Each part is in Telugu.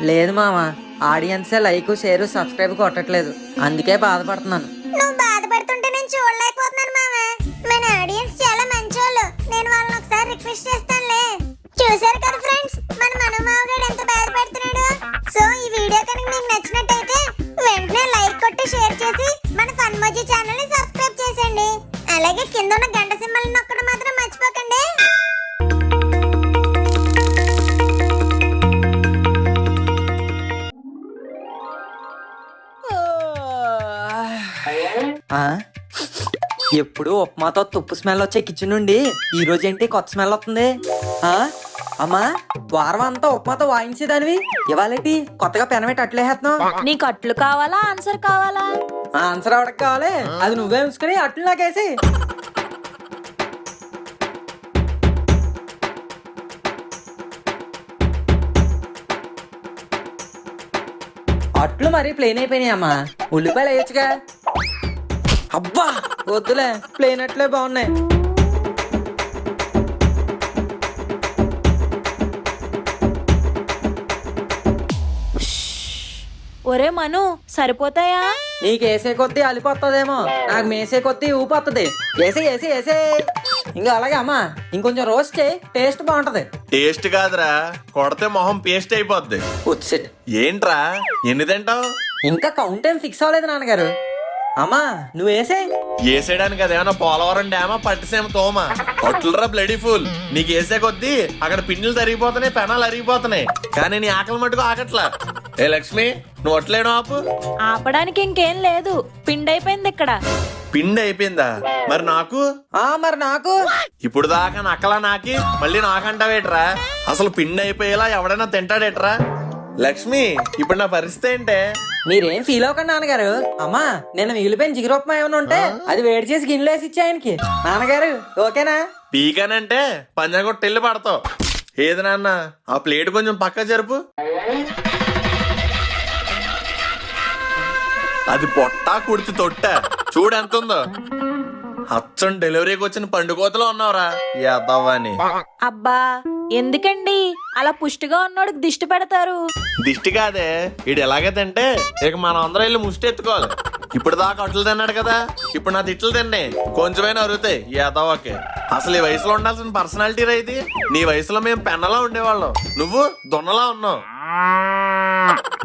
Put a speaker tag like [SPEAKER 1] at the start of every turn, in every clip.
[SPEAKER 1] లేదు మామ, ఆడియన్సే లైక్ షేర్ సబ్స్క్రైబ్ కొట్టట్లేదు, అందుకే బాధపడుతున్నాను.
[SPEAKER 2] నువ్వు బాధపడుతుంటే నేను చూడలేకపోతున్నాను మామ. మన ఆడియన్స్ చాలా మంచోళ్ళు, నేను వాళ్ళని ఒకసారి రిక్వెస్ట్ చేస్తానులే. చూసారు కదా ఫ్రెండ్స్, మన మనమావగాడు ఎంత బాధపడుతున్నాడు. సో ఈ వీడియో కనుక మీకు నచ్చినట్టయితే వెంటనే లైక్ కొట్టి షేర్ చేసి మన ఫన్మోజీ ఛానల్ ని సబ్స్క్రైబ్ చేసేయండి. అలాగే కింద ఉన్న గంట సింబల్ నొక్కడం మాత్రం మర్చిపోకండి.
[SPEAKER 1] ఎప్పుడు ఉప్మాతో తుప్పు స్మెల్ వచ్చే కిచెన్ నుండి ఈ రోజు ఏంటి కొత్త స్మెల్ వస్తుంది? అమ్మా, వారం అంతా ఉప్మాతో వాయించేదానివి, ఇవాళేంటి కొత్తగా పెనబెట్టి అట్లే వేస్తున్నావు?
[SPEAKER 3] నీకు అట్లు కావాలా ఆన్సర్ కావాలా?
[SPEAKER 1] ఆన్సర్ ఎవరికి కావాలి? అది నువ్వే ఉంచుకుని అట్లు నాకేసి. అట్లు మరీ ప్లెయిన్ అయిపోయినాయి అమ్మా, ఉల్లిపాయలు వేయచ్చుగా. అబ్బా వద్దులే, ప్లెయిన్ అట్లే బాగున్నాయి.
[SPEAKER 3] ఒరే మను, సరిపోతాయా?
[SPEAKER 1] నీకు వేసే కొద్దీ అలిపోతుందేమో, నాకు మేసే కొద్దీ ఊపొస్తుంది. వేసే వేసే వేసే ఇంకా అలాగే అమ్మా, ఇంకొంచెం రోస్ట్ చేయి, టేస్ట్ బాగుంటది.
[SPEAKER 4] టేస్ట్ కాదురా, కొడితే మొహం పేస్ట్ అయిపోద్ది.
[SPEAKER 1] ఉత్సిట్.
[SPEAKER 4] ఏంట్రా ఎన్ని తింటావు?
[SPEAKER 1] ఇంకా కౌంట్ ఏం ఫిక్స్ అవ్వలేదు నాన్నగారు. అమ్మా నువ్వు వేసే.
[SPEAKER 4] వేసేయడానికి అదేమన్నా పోలవరం డ్యామా పట్టిసేమ తోమా? అట్లరా బ్లడీ ఫుల్. నీకు వేసే కొద్దీ అక్కడ పిండిలు తరిగిపోతున్నాయి, పెనాలు అరిగిపోతున్నాయి, కానీ నీ ఆకలి మటుకు ఆగట్లా. ఏ లక్ష్మి, నువ్వు అట్లేను ఆపు.
[SPEAKER 3] ఆపడానికి ఇంకేం లేదు, పిండి అయిపోయింది ఇక్కడ.
[SPEAKER 4] పిండి అయిపోయిందా? మరి నాకు?
[SPEAKER 1] మరి నాకు
[SPEAKER 4] ఇప్పుడు దాకా నక్కలా నాకి మళ్ళీ నాకంటావేట్రా? అసలు పిండి అయిపోయేలా ఎవడైనా తింటాడేట్రా? లక్ష్మి, ఇప్పుడు నా పరిస్థితి ఏంటే?
[SPEAKER 1] మీరేం ఫీల్ అవ్వకండి నాన్నగారు. అమ్మా నేను మిగిలిపోయిన జిగురొప్పమా ఏమైనా ఉంటే అది వేడి చేసి గిన్నెలో వేసి ఇచ్చే ఆయనకి. నాన్నగారు ఓకేనా?
[SPEAKER 4] పీకానంటే పంజాగొట్టెళ్ళి పడతావు. ఏది నాన్న, ఆ ప్లేట్ కొంచెం పక్క జరుపు. అది పొట్టా కుడితి తొట్ట చూడు ఎంత ఉందో. అచ్చం డెలివరీకి వచ్చిన పండుకోతలో ఉన్నావురా యాదవ్వని.
[SPEAKER 3] అబ్బా ఎందుకండి అలా పుష్టిగా ఉన్నోడికి దిష్టి పెడతారు?
[SPEAKER 4] దిష్టి కాదే, ఇడు ఎలాగే తింటే ఇక మనం అందరం వెళ్ళి ముష్టి ఎత్తుకోవాలి. ఇప్పుడు దాకా అట్లు తిన్నాడు కదా, ఇప్పుడు నా తిట్లు తిన్నాయి, కొంచెమైనా అరుగుతాయి యాదవ్వకి. అసలు ఈ వయసులో ఉండాల్సిన పర్సనాలిటీ రా ఇది. నీ వయసులో మేము పెన్నలా ఉండేవాళ్ళం, నువ్వు దొన్నలా ఉన్నావు.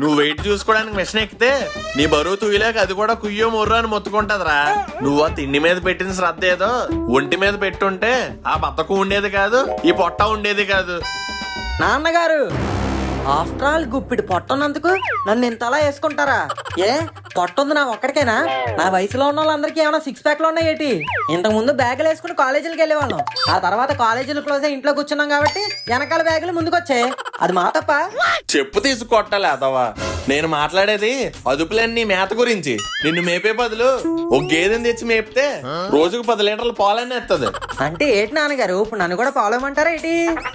[SPEAKER 4] నువ్వు వెయిట్ చూసుకోవడానికి మిషన్ ఎక్కితే నీ బరువు తూయలేక అది కూడా కుయ్యో ముర్రో అని మొత్తుకుంటదిరా. నువ్వు ఆ తిండి మీద పెట్టిన శ్రద్ధ ఏదో ఒంటి మీద పెట్టుంటే ఆ బతకు ఉండేది కాదు, ఈ పొట్ట ఉండేది కాదు.
[SPEAKER 1] నాన్నగారు ఆఫ్టర్ ఆల్ గుప్పిడి పొట్టన్నందుకు నన్ను ఇంతలా వేసుకుంటారా? ఏ పొట్టుంది నా ఒక్కడికేనా? నా వయసులో ఉన్న వాళ్ళందరికీ ఏమైనా సిక్స్ ప్యాక్లు ఉన్నాయేటి? ఇంతకు ముందు బ్యాగులు వేసుకుని కాలేజీలకు వెళ్ళేవాళ్ళం, ఆ తర్వాత కాలేజీలు క్లోజ్ అయ్యి ఇంట్లో కూర్చున్నాం కాబట్టి వెనకాల బ్యాగులు ముందుకు వచ్చాయి. అది మా తప్ప?
[SPEAKER 4] చెప్పు తీసుకొట్టాలి అదవా. నేను మాట్లాడేది అదుపులన్నీ మేత గురించి. నిన్ను మేపే బదులు ఒక గేదెని తెచ్చి మేపితే రోజుకు 10 లీటర్లు పాలన్నీ ఎత్తది.
[SPEAKER 1] అంటే ఏంటి నాన్నగారు, ఇప్పుడు నన్ను కూడా ఫాలో అవ్వమంటారా ఏంటి?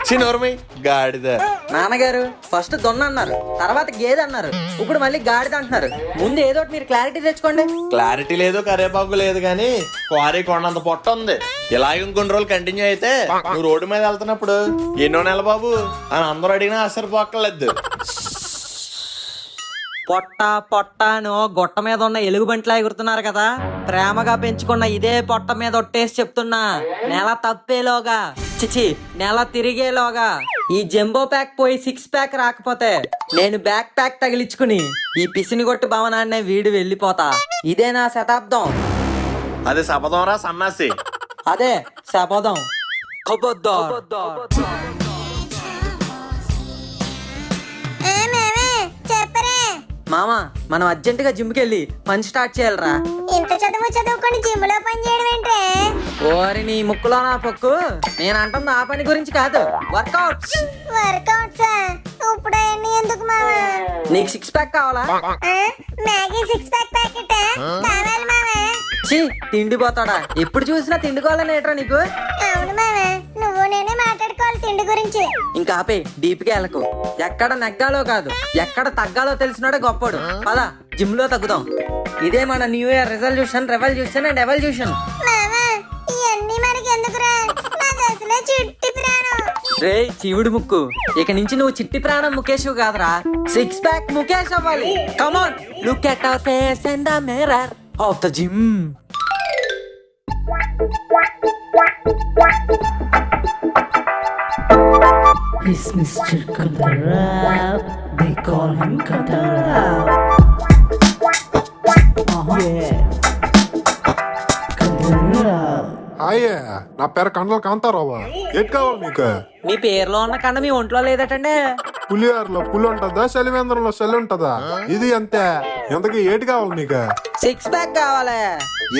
[SPEAKER 4] చిన్నోరమై గాడిద.
[SPEAKER 1] నాన్నగారు ఫస్ట్ దొన్న అన్నారు, తర్వాత గేదె అన్నారు, ఇప్పుడు మళ్ళీ గాడిద అంటున్నారు. ముందు ఏదో మీరు క్లారిటీ తెచ్చుకోండి.
[SPEAKER 4] క్లారిటీ లేదు, కరేపాకు లేదు, కానీ క్వారీ కొండంత పొట్ట ఉంది. ఇలాగ ఇంకొన్ని రోజులు కంటిన్యూ అయితే నువ్వు రోడ్డు మీద వెళ్తున్నప్పుడు ఎన్నో నెల బాబు అని అందరూ అడిగినా ఆశ్చర్యపోక్కర్లేదు.
[SPEAKER 1] పొట్ట పొట్టను గొట్ట మీద ఉన్న ఎలుగుబంట్లా ఎగురుతున్నారు కదా, ప్రేమగా పెంచుకున్న ఇదే పొట్ట మీద ఒట్టేసి చెప్తున్నా, నెల తప్పేలోగా చిచి నెల తిరిగేలోగా ఈ జంబో ప్యాక్ పోయి 6 ప్యాక్ రాకపోతే నేను బ్యాక్ ప్యాక్ తగిలించుకుని ఈ పిసినిగొట్టు భవనాన్నే వీడి వెళ్ళిపోతా. ఇదే నా శతాబ్దం.
[SPEAKER 4] అది శపథం రా సన్నాసి.
[SPEAKER 1] అదే శపథం. మామ మనం అర్జెంటుగా జిమ్కి వెళ్ళి పని స్టార్ట్ చేయాలరా.
[SPEAKER 2] ఇంత చదువుకొని జిమ్ లో పని చేయడం ఏంటే?
[SPEAKER 1] ఓరి నీ ముక్కులో నా పొక్కు, నేను అంటుంది ఆ పని గురించి కాదు, వర్కౌట్స్.
[SPEAKER 2] వర్కౌట్సా? ఇప్పుడు అన్ని ఎందుకు మావా?
[SPEAKER 1] నీకు 6 ప్యాక్ కావాలా?
[SPEAKER 2] మ్యాగీ 6 ప్యాక్ ప్యాకెట్ కావాలి మావా.
[SPEAKER 1] ఛీ తిండి పోతాడా, ఎప్పుడు చూసినా తిండికోవాలని ఏట్రా నీకు?
[SPEAKER 2] అవును మావా, నువ్వు నేనే మాట్లాడుకోవాలి తిండి గురించి.
[SPEAKER 1] ఇంకా ఆపే, డీప్గా వెళ్ళకు. ఎక్కడ నెగ్గాలో కాదు ఎక్కడ తగ్గాలో తెలిసినాడే గొప్పడు. పద జిమ్ లో తగ్గుదాం. ఇదే మన new year revolution and evolution.
[SPEAKER 2] మావా ఇవన్నీ మనకి ఎందుకురా? నాకు అసలే చిట్టి ప్రాణం.
[SPEAKER 1] రే చీవుడు ముక్కు, ఇక నుంచి నువ్వు చిట్టి ప్రాణం ముఖేష్ కాదురా, 6 ప్యాక్ ముఖేష్ అవ్వాలి. Come on, look at our face in the mirror of the gym.
[SPEAKER 5] He's Mr. Kadarab. They call him Kadarab. Yeah. Kadarab.
[SPEAKER 6] అయ్యే నా పేరు కండల కాంతారావా. ఏట్ కావాలి నీకు?
[SPEAKER 1] మీ పేరులో ఉన్న కన్నా మీ ఒంట్లో లేదటండి.
[SPEAKER 6] పులిహారలో పులి ఉంటదా, చలివేంద్రంలో చలి ఉంటదా? ఇది అంతే. ఎంతకీ ఏటి కావాలి నీకు?
[SPEAKER 1] 6 ప్యాక్ కావాలి.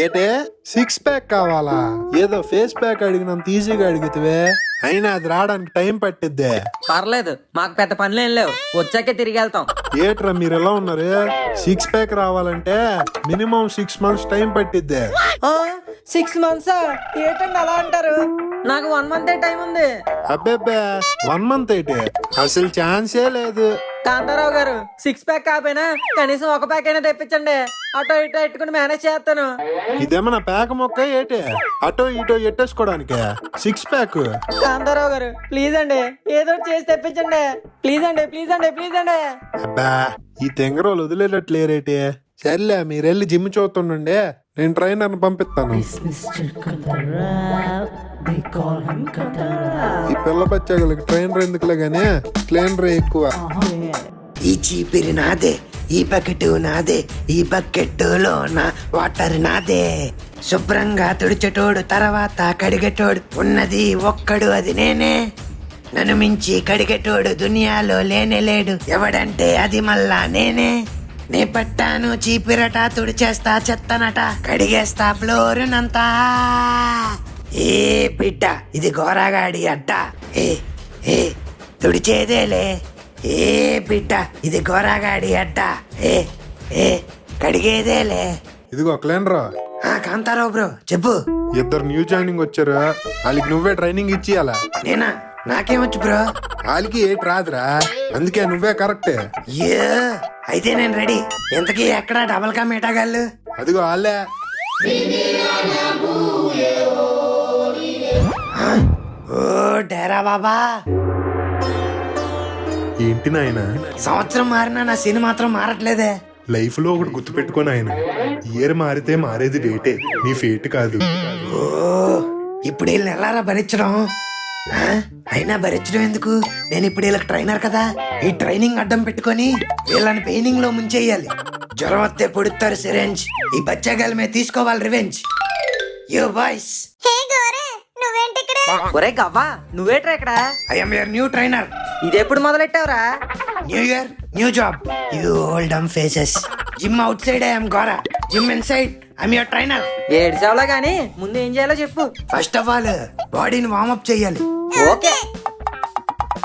[SPEAKER 6] ఏటే 6 ప్యాక్ కావాలా? ఏదో ఫేస్ ప్యాక్ అడిగినంత ఈజీగా అడిగితే అయినా అది రావడానికి టైం పట్టిద్దే.
[SPEAKER 1] పర్లేదు, మాకు పెద్ద పనులు ఏం లేవు, వచ్చాకే తిరిగి వెళ్తాం.
[SPEAKER 6] ఏట్రా మీరు ఎలా ఉన్నారు? 6 ప్యాక్ రావాలంటే మినిమం 6 months టైం పట్టిద్దే.
[SPEAKER 1] 6 months? ఏంటండి అలా అంటారు? నాకు 1 month టైం ఉంది.
[SPEAKER 6] అబ్బేబ్బే 1 month అయితే అసలు ఛాన్సే లేదు.
[SPEAKER 1] కాంతారావు గారు, 6 ప్యాక్ కాకపోయినా కనీసం 1 ప్యాక్ అయినా తెప్పించండి. అటో ఇటో ఎట్టుకుని మేనేజ్ చేస్తాను.
[SPEAKER 6] ఇదేమన్నా ప్యాక్ మొక్క ఏటే? అటో ఇటో ఎట్టేసుకోవడానికి 6 ప్యాక్.
[SPEAKER 1] కాంతారావు గారు ప్లీజ్ అండి, ఏదో ఒకటి చేసి తెప్పించండి. ప్లీజ్ అండి, ప్లీజ్ అండి, ప్లీజ్ అండి.
[SPEAKER 6] అబ్బా ఈ తెంగరోలు వదిలేటట్లేరేటే. సర్లే మీరు వెళ్ళి జిమ్ చూస్తుండండి, నేను ట్రైనర్ని పంపిస్తాను.
[SPEAKER 5] He's Mr. Kadarab. They call him Kadarab.
[SPEAKER 6] ఈ పిల్ల బచ్చాగలకి ట్రైనర్ ఎందుకులే గానీ క్లీనర్ ఎక్కువ.
[SPEAKER 5] Yeah.
[SPEAKER 7] ఈ చీపిరి నాదే, ఈ బకెట్ నాదే, ఈ బకెట్టులో నా వాటర్ నాదే. శుభ్రంగా తుడిచెటోడు తర్వాత కడిగేటోడు ఉన్నది ఒక్కడు, అది నేనే. నన్ను మించి కడిగేటోడు దునియాలో లేనే లేడు, ఎవడంటే అది మళ్ళా నేనే. నే పట్టాను చీపిరట, తుడిచేస్తా చెత్తనట, కడిగేస్తా ఫ్లోరునంతా. ఏ బిడ్డ ఇది గోరాగాడి అడ్డ, ఏ ఏ తుడిచేదేలే. ఏ బిడ్డ ఇది గోరాగాడి అడ్డ, ఏ ఏ కడిగేదేలే.
[SPEAKER 6] ఇదిగో క్లీనర్.
[SPEAKER 7] కాంతారావు బ్రో చెప్పు.
[SPEAKER 6] ఇద్దరు న్యూ జాయినింగ్ వచ్చారు, వాళ్ళకి నువ్వే ట్రైనింగ్ ఇచ్చియాలా.
[SPEAKER 7] నేనా? నాకేమొచ్చు బ్రో?
[SPEAKER 6] వాళ్ళకి ఏటి రాదురా, అందుకే నువ్వే కరెక్ట్.
[SPEAKER 7] ఏ అయితే నేను రెడీ. ఎంతకీ ఎక్కడ డబల్ కా మీటాగాళ్ళు?
[SPEAKER 6] అదిగో వాళ్ళే.
[SPEAKER 7] ఓ డేరా బాబా.
[SPEAKER 6] ఏంటి నాయన,
[SPEAKER 7] సంవత్సరం మారినా నా సీన్ మాత్రం మారట్లేదే.
[SPEAKER 6] లైఫ్ లో ఒకటి గుర్తు పెట్టుకో నాయన, ఇయర్ మారితే మారేది డేటే, నీ ఫేట్ కాదు.
[SPEAKER 7] ఓ ఇప్పుడు వీళ్ళని ఎలారా భరించడం? అయినా భరించడం ఎందుకు, నేను ఇప్పుడు వీళ్ళకి ట్రైనర్ కదా. ఈ ట్రైనింగ్ అడ్డం పెట్టుకొని వీళ్ళని పెయినింగ్ లో ముంచేయాలి. జ్వరం వస్తే పొడుస్తారు సిరెంజ్, ఈ బచ్చాగాల మీద తీసుకోవాలి రివెంజ్. యో బాయ్స్.
[SPEAKER 2] హే గోరే, నువ్వేంటి ఇక్కడ?
[SPEAKER 1] ఒరే గవ్వా, నువ్వేట్రా ఇక్కడ?
[SPEAKER 7] I am your new trainer.
[SPEAKER 1] ఇదెప్పుడు మొదలెట్టావురా?
[SPEAKER 7] New year new job, you old dumb faces. Gym outside I am Gora, gym inside I am your trainer.
[SPEAKER 1] ఏడ్చావులా గానీ ముందు ఏం చేయాలో చెప్పు.
[SPEAKER 7] ఫస్ట్ ఆఫ్ ఆల్ బాడీని వార్మప్ చేయాలి.
[SPEAKER 1] ఓకే.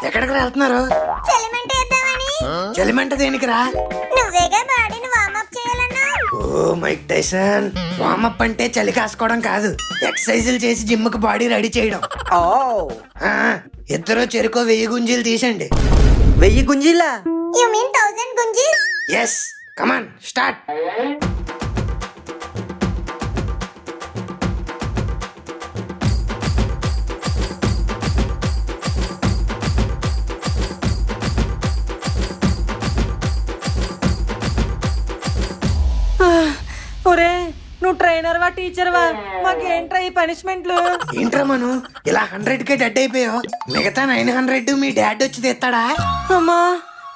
[SPEAKER 7] ఎక్కడికి వెళ్తున్నారు?
[SPEAKER 2] చలిమంట వేద్దామని.
[SPEAKER 7] చలిమంట దేనికిరా?
[SPEAKER 2] నువ్వేగా బాడీని వార్మప్ చేయాలన్నా.
[SPEAKER 7] ఓ మైక్ టైసన్, వార్మప్ అంటే చలి కాసుకోవడం కాదు, ఎక్సర్సైజులు చేసి జిమ్ కు బాడీ రెడీ చేయడం.
[SPEAKER 1] ఓ
[SPEAKER 7] ఆ, ఇద్దరు చెరుకో 1000 గుంజీలు తీసండి.
[SPEAKER 1] 1000 గుంజీలా?
[SPEAKER 2] యు మీన్ 1000 గుంజీస్?
[SPEAKER 7] Yes, come on start.
[SPEAKER 1] ఒరే నువ్వు ట్రైనర్ వా టీచర్ వా, మాకేంట్రా ఈ పనిష్మెంట్లు?
[SPEAKER 7] ఏంట్రా మను ఇలా 100కే డెడ్ అయిపోయావు? మిగతా 900 మీ డాడ్ వచ్చి తెస్తాడా?
[SPEAKER 1] అమ్మా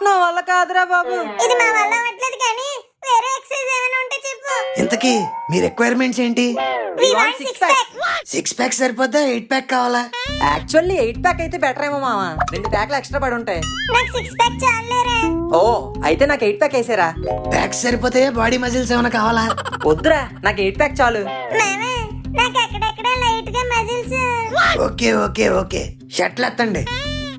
[SPEAKER 1] నా వల్ల కాదురా బాబు.
[SPEAKER 2] ఇది మా వల్ల అవ్వట్లేదు కానీ వేరే ఎక్సర్సైజ్ ఏమైనా ఉంటే చెప్పు.
[SPEAKER 7] ఇంతకీ మీ రిక్వైర్మెంట్స్ ఏంటి?
[SPEAKER 2] We want 6 pack.
[SPEAKER 7] 6 ప్యాక్ సరిపోద్దా, 8 ప్యాక్ కావాలా?
[SPEAKER 1] యాక్చువల్లీ 8 ప్యాక్ అయితే బెటర్ ఏమో మామ, 2 ప్యాక్లు ఎక్స్ట్రా పడి ఉంటాయి.
[SPEAKER 2] నాకు 6 pack చాలేరా.
[SPEAKER 1] ఓ అయితే నాకు 8 ప్యాక్ వేసారా?
[SPEAKER 7] ప్యాక్స్ సరిపోతే బాడీ మజిల్స్ ఏమైనా కావాలా?
[SPEAKER 1] వద్దురా, నాకు 8 ప్యాక్ చాలు.
[SPEAKER 2] మామా నాకు అక్కడక్కడ లైట్ గా మజిల్స్.
[SPEAKER 7] ఓకే ఓకే ఓకే, షర్ట్లు ఎత్తండి.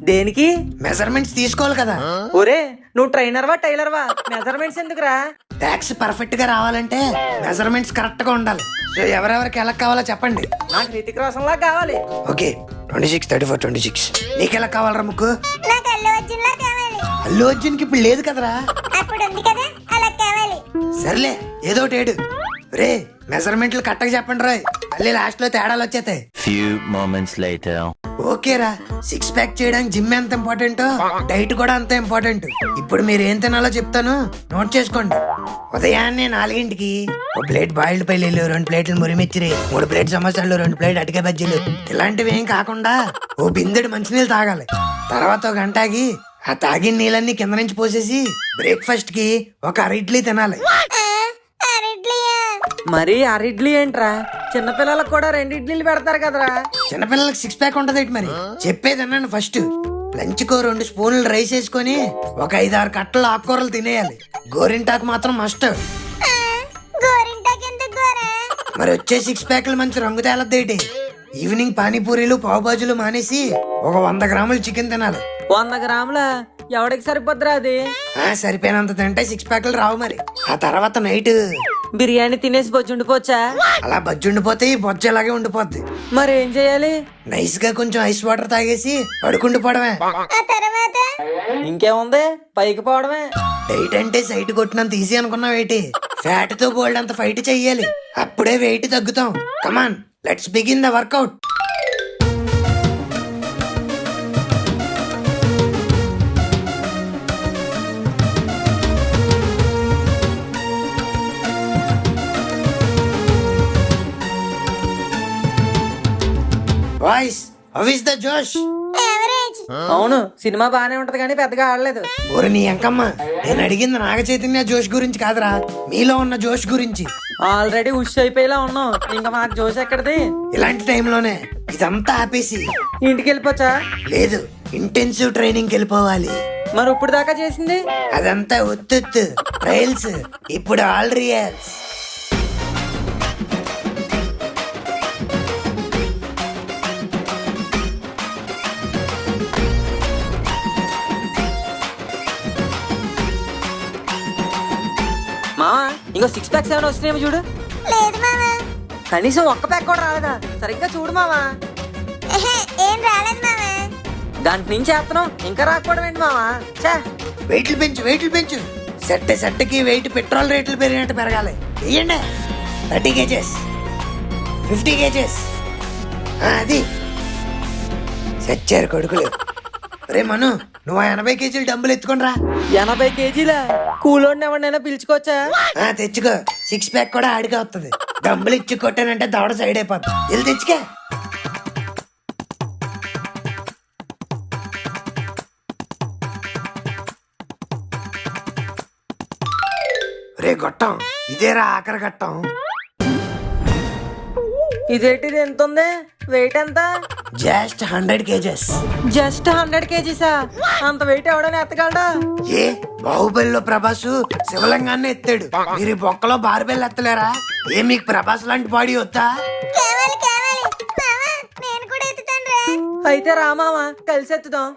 [SPEAKER 1] దేనికి?
[SPEAKER 7] మెజర్మెంట్స్ తీసుకోవాలి కదా.
[SPEAKER 1] ఒరే నువ్వు ట్రైనర్ వా టైలర్ వా, మెజర్మెంట్స్ ఎందుకురా?
[SPEAKER 7] ప్యాక్స్ పర్ఫెక్ట్ గా రావాలంటే మెజర్మెంట్స్ కరెక్ట్ గా ఉండాలి. సో ఎవరెవరికి ఎలా కావాలో చెప్పండి.
[SPEAKER 1] నాకు రితిక్ రోషన్ లా కావాలి.
[SPEAKER 7] ఓకే 26, 34, 26. నీకు ఎలా కావాలరా ముక్కు?
[SPEAKER 2] నాకు అల్లు అర్జున్ లా కావాలి.
[SPEAKER 7] అల్లు అర్జున్ కి ఇప్పుడు లేదు కదరా.
[SPEAKER 2] అప్పుడు ఉంది కదా, అలా కావాలి.
[SPEAKER 7] సర్లే ఏదో ఒకటి ఏడు. రే మెజర్మెంట్లు కరెక్ట్గా చెప్పండి రాయ్, మళ్ళీ లాస్ట్ లో తేడాలు వచ్చేతాయి.
[SPEAKER 8] Few moments later.
[SPEAKER 7] ఓకేరా, 6 ప్యాక్ చేయడానికి జిమ్ ఎంత ఇంపార్టెంట్, డైట్ కూడా అంత ఇంపార్టెంట్. ఇప్పుడు మీరు ఏం తినాలో చెప్తాను, నోట్ చేసుకోండి. ఉదయాన్నే 4 ఒక ప్లేట్ బాయిల్డ్ పల్లీలు, 2 ప్లేట్లు మురిమిచ్చిరి, 3 ప్లేట్ సమోసాలు, 2 ప్లేట్ అటికే బజ్జీలు, ఇలాంటివి ఏం కాకుండా ఓ బిందెడు మంచినీళ్ళు తాగాలి. తర్వాత 1 గంటకి ఆ తాగిన నీళ్ళన్నీ కింద నుంచి పోసేసి బ్రేక్ఫాస్ట్ కి ఒక 6 ఇడ్లీ తినాలి.
[SPEAKER 2] అరట్లియా
[SPEAKER 1] మరి అరిడ్లీ ఏంట్రా? చిన్నపిల్లలకు కూడా 2 ఇడ్లీలు పెడతారు కదరా.
[SPEAKER 7] చిన్నపిల్లలకి 6 ప్యాక్ ఉంటది మరి. చెప్పేది అన్నాను ఫస్ట్. లంచ్ కో 2 స్పూన్లు రైస్ వేసుకొని ఒక 5-6 కట్టలు ఆకుకూరలు తినేయాలి. గోరింటాకు మాత్రం మస్ట్.
[SPEAKER 2] గోరింటాకి ఎందుకు గోరా?
[SPEAKER 7] మరి వచ్చే 6 ప్యాక్లు మంచి రంగు తేలద్దేటి. ఈవినింగ్ పానీపూరీలు, పావు బాజులు మానేసి ఒక 100 గ్రాములు చికెన్ తినాలి.
[SPEAKER 1] 100 గ్రాముల ఎవడికి సరిపోద్దురా అది?
[SPEAKER 7] సరిపోయినంత తింటే 6 ప్యాక్లు రావు మరి. ఆ తర్వాత నైట్
[SPEAKER 1] బిర్యానీ తినేసి బొచ్చి ఉండిపోవచ్చా?
[SPEAKER 7] అలా బజ్జుండిపోతే ఈ బొజ్జ అలాగే ఉండిపోద్ది.
[SPEAKER 1] మరి ఏం చేయాలి?
[SPEAKER 7] నైస్ గా కొంచెం ఐస్ వాటర్ తాగేసి పడుకుండిపోవడమే.
[SPEAKER 2] ఆ తర్వాత
[SPEAKER 1] ఇంకేముంది, పైకి పోవడమే.
[SPEAKER 7] డైట్ అంటే సైట్ కొట్టినంత ఈజీ అనుకున్నావేటి? ఫ్యాట్ తో బోల్డ్ అంత ఫైట్ చెయ్యాలి, అప్పుడే వెయిట్ తగ్గుతాం. Come on, let's begin the workout. Voice, how is the josh?
[SPEAKER 2] Average.
[SPEAKER 1] అవును, సినిమా బానే ఉంటది కానీ పెద్దగా ఆడలేదు.
[SPEAKER 7] ఓరి నీ అంకమ్మ, నేను అడిగింది నాగ చైతన్య జోష్ గురించి కాదురా, మీలో ఉన్న జోష్ గురించి.
[SPEAKER 1] ఆల్రెడీ ఉష్ అయిపోయేలా ఉన్నావు, ఇంకా మాకు జోష్ ఎక్కడిది?
[SPEAKER 7] ఇలాంటి టైంలోనే ఇదంతా ఆపేసి
[SPEAKER 1] ఇంటికి వెళ్ళిపోవచ్చా?
[SPEAKER 7] లేదు, ఇంటెన్సివ్ ట్రైనింగ్ వెళ్ళిపోవాలి.
[SPEAKER 1] మరి ఇప్పుడు దాకా చేసింది
[SPEAKER 7] అదంతా ఒత్తు ట్రయల్స్, ఇప్పుడు ఆల్ రియల్స్.
[SPEAKER 1] మావా, ఇంకో 6 ప్యాక్స్ ఏమైనా వస్తున్నాయేమో చూడు.
[SPEAKER 2] లేదు మామా.
[SPEAKER 1] కనీసం 1 ప్యాక్ కూడా రాలేదా? సరిగ్గా చూడు మావా.
[SPEAKER 2] ఏం రాలేదు మామా.
[SPEAKER 1] గంట నుంచి చేస్తున్నాం, ఇంకా రాకపోవడం ఏంటి మావా? చా,
[SPEAKER 7] వెయిట్లు పెంచు. సెట్కి వెయిట్ పెట్రోల్ రేట్లు పెరిగినట్టు పెరగాలి. వెయ్యండి. 30 kgs, 50 kgs. అది సచ్చారు కొడుకులు. రే మను, నువ్వు 80 kg డబ్బులు ఎత్తుకొని రా.
[SPEAKER 1] 80 kgల కూలోడిని ఎవరినైనా పిలుచుకోవచ్చా?
[SPEAKER 7] తెచ్చుకో, 6 ప్యాక్ కూడా ఆడిగా వస్తుంది. డబ్బులు ఇచ్చి కొట్టానంటే దవడ సైడ్ అయిపోతుంది. వెళ్ళి తెచ్చుకో. రే గొట్టం, ఇదేరా ఆఖరి గట్టం.
[SPEAKER 1] ఇదేంటిది, ఎంత ఉంది? వెయిట్ ఎంత?
[SPEAKER 7] Just 100 kgs.
[SPEAKER 1] జస్ట్ 100 kgsా? అంత వెయిట్ ఎవడని ఎత్తగలడా?
[SPEAKER 7] ఏ బాహుబలిలో ప్రభాసు శివలింగాన్ని ఎత్తాడు, మీరు ఈ బొక్కలో బార్బెల్ ఎత్తలేరా? ఏ మీకు ప్రభాస్ లాంటి బాడీ వద్దా?
[SPEAKER 2] కావాలి మామా, నేను కూడా ఎత్తుతాను రా.
[SPEAKER 1] అయితే రా మావా, కలిసి ఎత్తుదాం.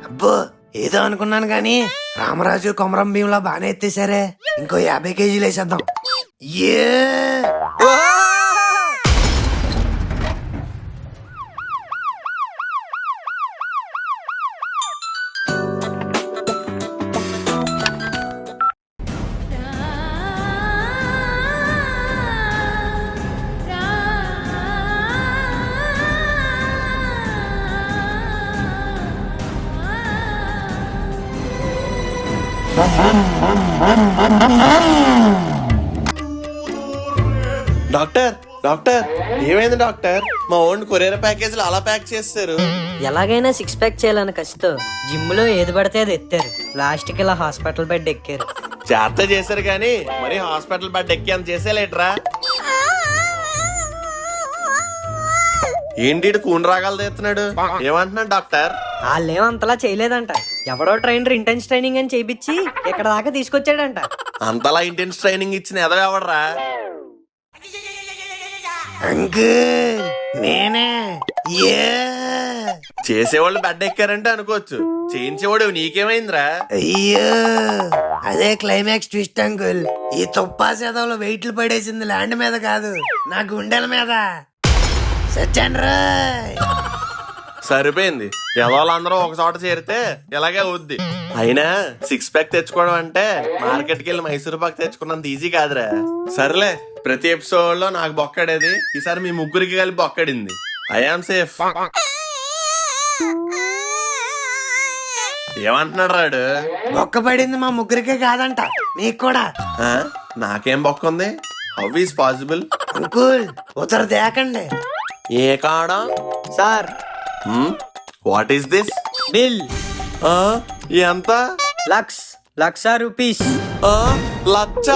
[SPEAKER 7] అబ్బో, ఏదో అనుకున్నాను గాని రామరాజు కొమరం భీంలా బాగానే ఎత్తేసారే. ఇంకో 50 kgs వేసేద్దాం. ఏ
[SPEAKER 4] డాక్టర్ ఏమైంది డాక్టర్? మా ఓన్ కొరియర్ ప్యాకేజీలు అలా ప్యాక్ చేస్తారు.
[SPEAKER 1] ఎలాగైనా 6 ప్యాక్ చేయాలని కసితో జిమ్ లో ఏది పడితే అది ఎత్తారు. లాస్ట్ కి ఇలా హాస్పిటల్ బెడ్ ఎక్కారు.
[SPEAKER 4] జాగ్రత్త చేశారు కానీ మరి హాస్పిటల్ బెడ్ ఎక్కి అంత చేసేలేట్రా? ఏంటి కూని రాగాలు తెస్తున్నాడు? ఏమంటున్నాడు డాక్టర్?
[SPEAKER 1] వాళ్ళేం అంతలా చేయలేదంట. ఎవడో ట్రైనర్ ఇంటెన్స్ ట్రైనింగ్ అని చేయించి ఇక్కడ దాకా తీసుకొచ్చాడంట.
[SPEAKER 4] అంతలా ఇంటెన్స్ ట్రైనింగ్ ఇచ్చిన ఎదవెవడరా?
[SPEAKER 7] అంకుల్ నేనే.
[SPEAKER 4] చేసేవాళ్ళు బెడ్ ఎక్కారంటే అనుకోవచ్చు, చేయించేవాడు నీకేమైందిరా?
[SPEAKER 7] అయ్యో, అదే క్లైమాక్స్ ట్విస్ట్ అంకుల్. ఈ తుప్పా సేదవులో వెయిట్లు పడేసింది ల్యాండ్ మీద కాదు, నా గుండెల మీద. సత్యాన్ రాయ్.
[SPEAKER 4] సరిపోయింది. ఎదవాళ్ళందరూ ఒక చోట చేరితే ఇలాగే అవుద్ది. అయినా 6 ప్యాక్ తెచ్చుకోవడం అంటే మార్కెట్కి వెళ్ళి మైసూర్ పాక్ తెచ్చుకున్నంత ఈజీ కాదురా. సర్లే, ప్రతి ఎపిసోడ్ లో నాకు బొక్కడేది, ఈసారి మీ ముగ్గురికి కలిపి బొక్కడింది. I am safe. ఏమంటున్నాడు రాడు?
[SPEAKER 7] బొక్క పడింది మా ముగ్గురికే కాదంట, నీకు కూడా.
[SPEAKER 4] ఆ? నాకేం బొక్క ఉంది? How is possible?
[SPEAKER 7] అంకుల్ ఉత్తర దేకండి.
[SPEAKER 4] ఏ కాడా
[SPEAKER 1] sir
[SPEAKER 4] what is this?
[SPEAKER 1] Bill
[SPEAKER 4] ఎంత?
[SPEAKER 1] లక్ష రూపీస్.
[SPEAKER 4] లచ్చ